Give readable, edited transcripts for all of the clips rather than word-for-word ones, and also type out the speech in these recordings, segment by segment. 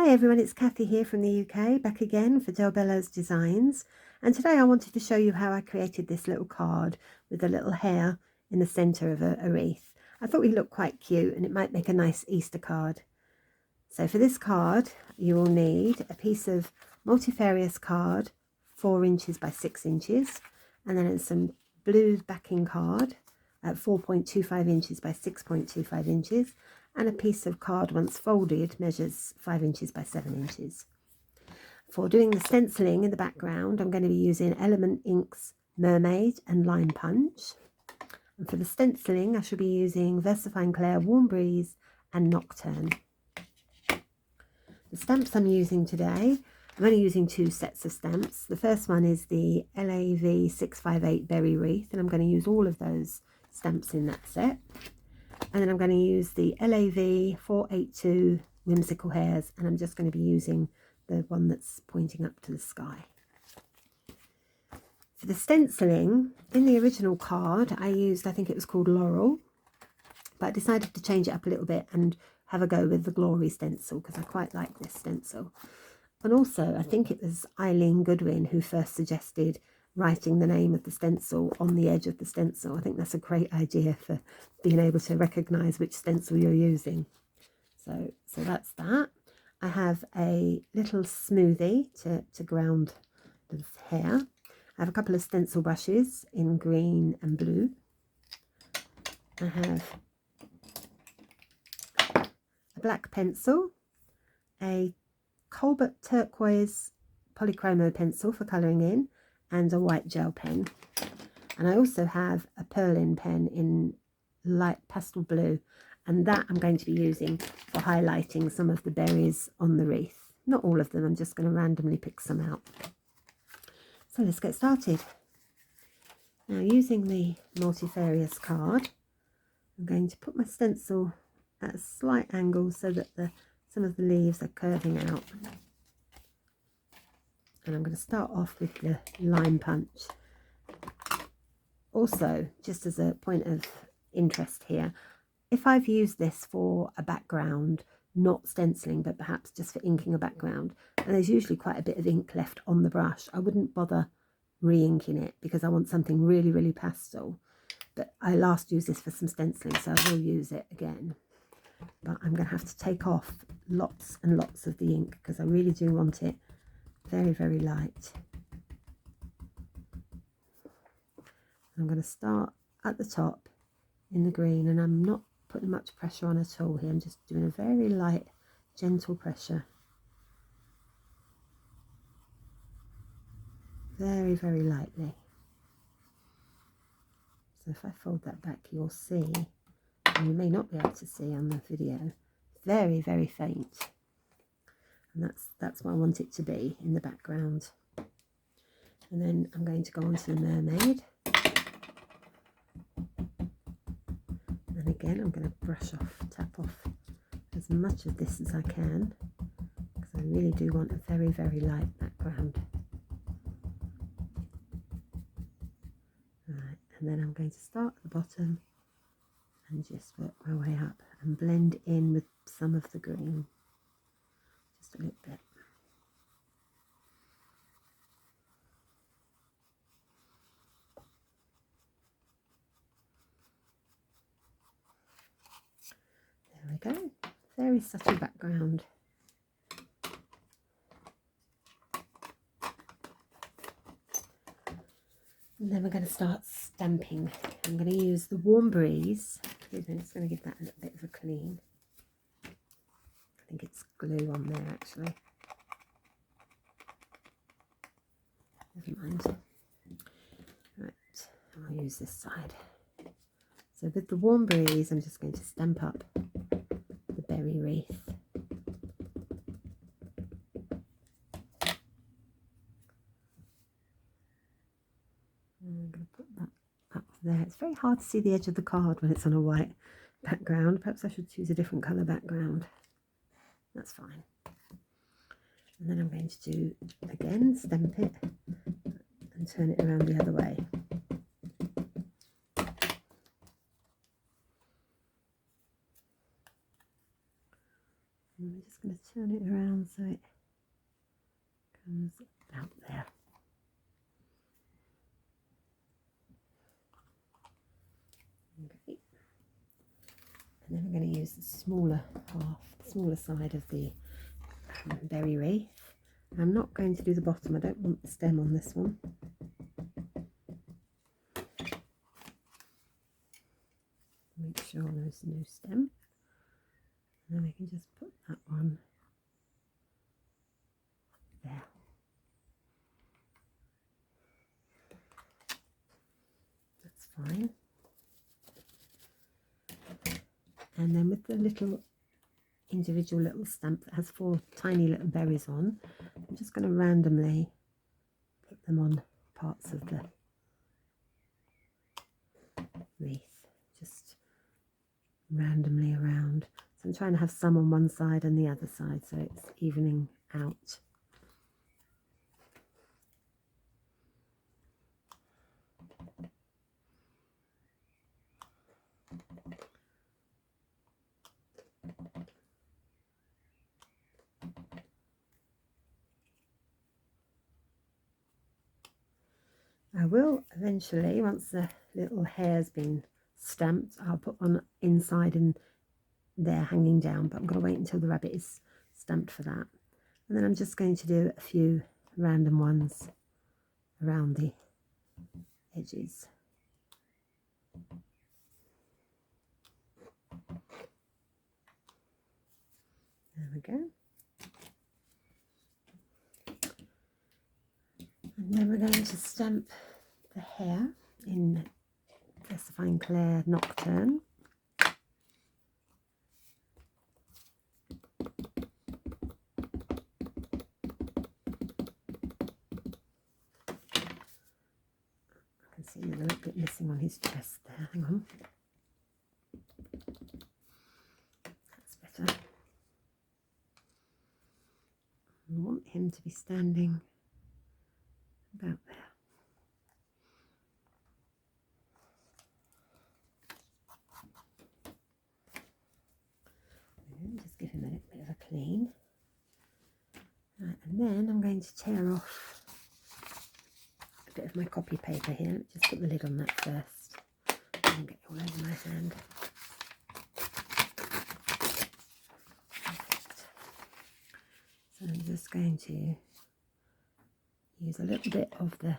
Hi everyone, it's Kathy here from the UK, back again for Bello's Designs, and today I wanted to show you how I created this little card with a little hare in the centre of a wreath. I thought it looked quite cute and it might make a nice Easter card. So for this card you will need a piece of multifarious card 4 inches by 6 inches, and then some blue backing card at 4.25 inches by 6.25 inches, and a piece of card once folded measures 5 inches by 7 inches. For doing the stenciling in the background, I'm going to be using Element Inks Mermaid and Lime Punch. And for the stenciling, I shall be using Versafine Clair Warm Breeze and Nocturne. The stamps I'm using today, I'm only using 2 sets of stamps. The first one is the LAV 658 Berry Wreath, and I'm going to use all of those stamps in that set. And then I'm going to use the LAV 482 Whimsical Hares, and I'm just going to be using the one that's pointing up to the sky. For the stenciling, in the original card I used, I think it was called Laurel, but I decided to change it up a little bit and have a go with the Glory stencil because I quite like this stencil. And also I think it was Eileen Goodwin who first suggested writing the name of the stencil on the edge of the stencil. I think that's a great idea for being able to recognise which stencil you're using. So that's that. I have a little smoothie to ground the hair. I have a couple of stencil brushes in green and blue. I have a black pencil, a Colbert turquoise polychromo pencil for colouring in, and a white gel pen. And I also have a Perlen pen in light pastel blue, and that I'm going to be using for highlighting some of the berries on the wreath. Not all of them, I'm just going to randomly pick some out. So let's get started. Now, using the multifarious card, I'm going to put my stencil at a slight angle so that some of the leaves are curving out. And I'm going to start off with the Lime Punch. Also, just as a point of interest here, if I've used this for a background, not stenciling, but perhaps just for inking a background, and there's usually quite a bit of ink left on the brush, I wouldn't bother re-inking it because I want something really, really pastel. But I last used this for some stenciling, so I will use it again. But I'm going to have to take off lots and lots of the ink because I really do want it very, very light. I'm going to start at the top in the green, and I'm not putting much pressure on at all here. I'm just doing a very light, gentle pressure. Very, very lightly. So if I fold that back, you'll see, and you may not be able to see on the video, very, very faint. And that's what I want it to be in the background. And then I'm going to go on to the mermaid. And again, I'm going to tap off as much of this as I can, because I really do want a very, very light background. Right, and then I'm going to start at the bottom and just work my way up and blend in with some of the green. Just a little bit. There we go. Very subtle background. And then we're going to start stamping. I'm going to use the Warm Breeze. I'm just going to give that a little bit of a clean. I think it's glue on there actually. Never mind. Right, I'll use this side. So with the Warm Breeze, I'm just going to stamp up the berry wreath. I'm going to put that up there. It's very hard to see the edge of the card when it's on a white background. Perhaps I should choose a different colour background. That's fine. And then I'm going to do, again, stamp it and turn it around the other way. I'm just going to turn it around so it comes out there. Okay. And then we're going to use the smaller half, the smaller side of the berry wreath. I'm not going to do the bottom, I don't want the stem on this one. Make sure there's no stem. And then we can just put that one there. That's fine. And then with the little individual little stamp that has 4 tiny little berries on, I'm just going to randomly put them on parts of the wreath, just randomly around. So I'm trying to have some on one side and the other side so it's evening out. I will eventually, once the little hair's been stamped, I'll put one inside and there hanging down, but I'm going to wait until the rabbit is stamped for that. And then I'm just going to do a few random ones around the edges. There we go. And then we're going to stamp the hair in Versafine Clair Nocturne. I can see there's a little bit missing on his chest there. Hang on. That's better. I want him to be standing about there. And just give him a little bit of a clean. Right, and then I'm going to tear off a bit of my copy paper here. Just put the lid on that first. And get it all over my hand. So I'm just going to use a little bit of the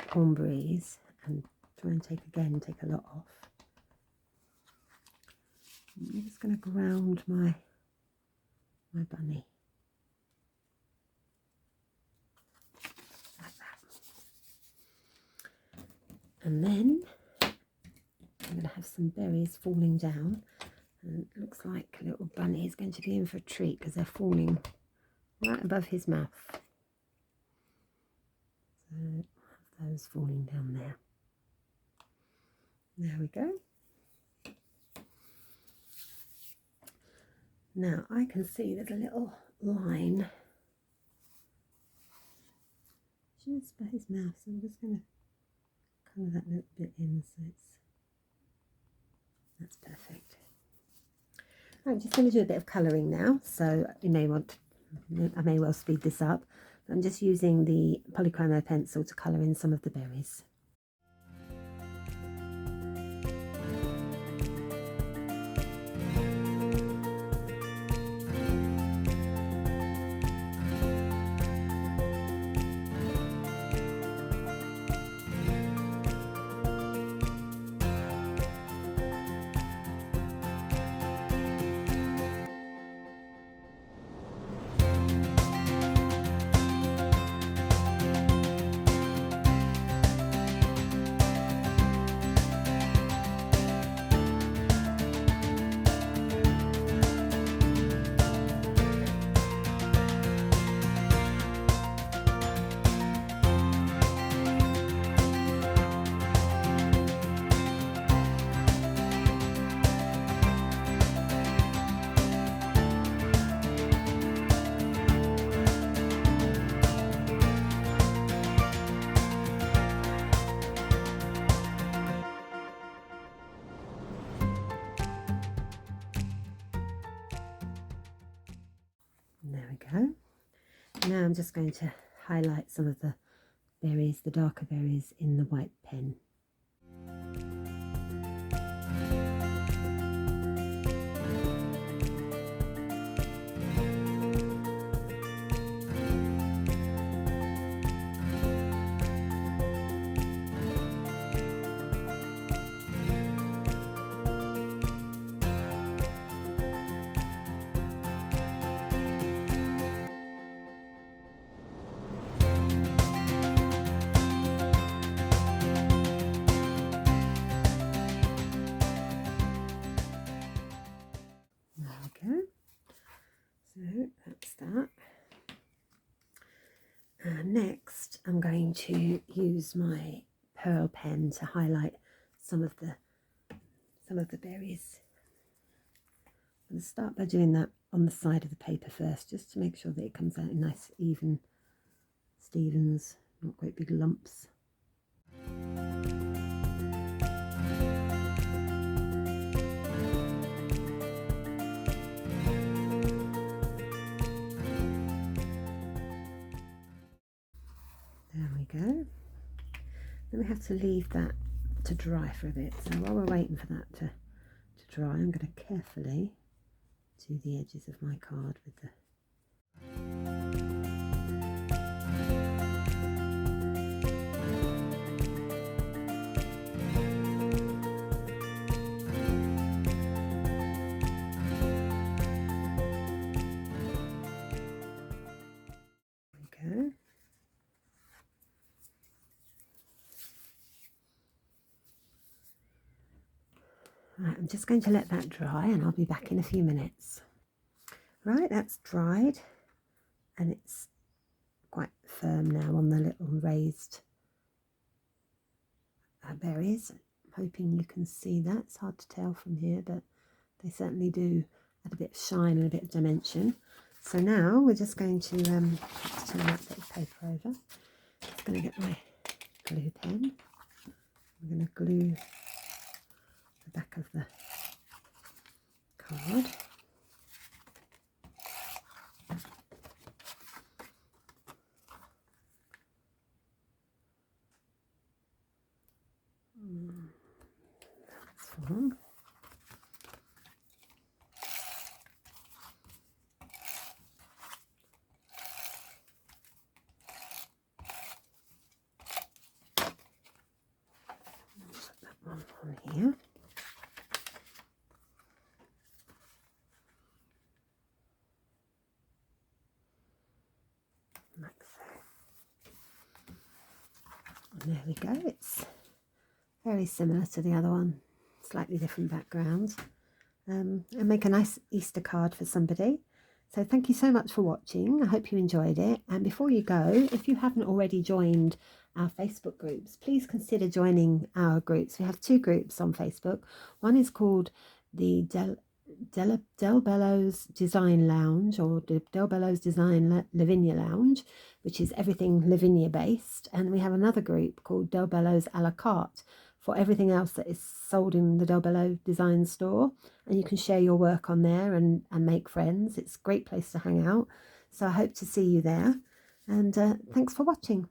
Cornbreeze and try and take a lot off. I'm just going to ground my bunny like that, and then I'm going to have some berries falling down, and it looks like little bunny is going to be in for a treat because they're falling right above his mouth. So I'll have those falling down there. There we go. Now I can see there's a little line just by his mouth, so I'm just going to colour that little bit in so that's perfect. I'm just going to do a bit of colouring now, so I may well speed this up. I'm just using the polychromo pencil to colour in some of the berries. go. Now I'm just going to highlight some of the berries, the darker berries, in the white pen. There we go. So that's that. And next I'm going to use my pearl pen to highlight some of the berries. I'm going to start by doing that on the side of the paper first, just to make sure that it comes out in nice even Stevens, not great big lumps. There we go. Then we have to leave that to dry for a bit. So while we're waiting for that to dry, I'm going to carefully do the edges of my card with the go. Right, I'm just going to let that dry and I'll be back in a few minutes. Right, that's dried and it's quite firm now on the little raised berries. I'm hoping you can see that. It's hard to tell from here, but they certainly do add a bit of shine and a bit of dimension. So now we're just going to turn that bit of paper over. Just going to get my glue pen. I'm going to glue the back of the card. That's one. Put that one on here. Like so. And there we go. It's very similar to the other one, slightly different background. And make a nice Easter card for somebody. So thank you so much for watching. I hope you enjoyed it. And before you go, if you haven't already joined our Facebook groups, please consider joining our groups. We have two groups on Facebook. One is called the Del Bello's Design Lounge, or the Del Bello's Design Lavinia Lounge, which is everything Lavinia based. And we have another group called Del Bello's a la carte, for everything else that is sold in the Del Bello design store, and you can share your work on there and make friends. It's a great place to hang out, so I hope to see you there, and thanks for watching.